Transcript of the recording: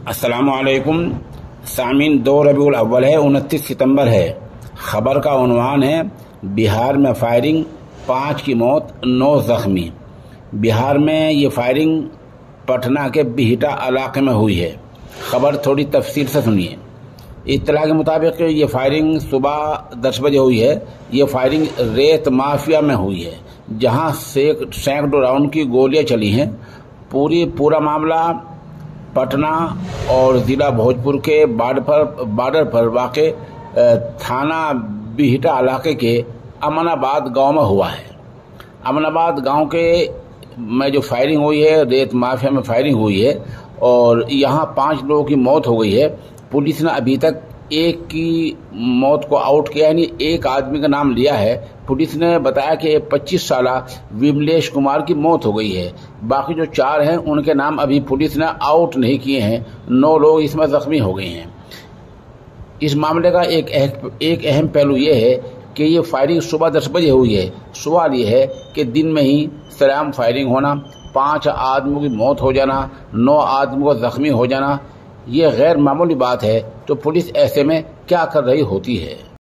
अस्सलामुअलैकुम सामीन। 2 रबीउल अव्वल है, 29 सितंबर है। खबर का उन्वान है बिहार में फायरिंग, 5 की मौत 9 जख्मी। बिहार में ये फायरिंग पटना के बिहटा इलाके में हुई है। खबर थोड़ी तफसील से सुनिए। इत्तला के मुताबिक ये फायरिंग सुबह 10 बजे हुई है। ये फायरिंग रेत माफिया में हुई है, जहां सैकड़ों राउंड की गोलियां चली हैं। पूरा मामला पटना और ज़िला भोजपुर के बॉर्डर पर वाक़े थाना बिहटा इलाके के अमनाबाद गांव में हुआ है। अमनाबाद गांव के में जो फायरिंग हुई है, रेत माफिया में फायरिंग हुई है और यहाँ 5 लोगों की मौत हो गई है। पुलिस ने अभी तक एक की मौत को आउट किया, यानी एक आदमी का नाम लिया है। पुलिस ने बताया कि 25 साला विमलेश कुमार की मौत हो गई है। बाकी जो 4 हैं उनके नाम अभी पुलिस ने आउट नहीं किए हैं। 9 लोग इसमें जख्मी हो गए हैं। इस मामले का एक अहम पहलू ये है कि ये फायरिंग सुबह 10 बजे हुई है। सवाल ये है कि दिन में ही सरेआम फायरिंग होना, 5 आदमियों की मौत हो जाना, 9 आदमियों को जख्मी हो जाना, ये गैर मामूली बात है। तो पुलिस ऐसे में क्या कर रही होती है?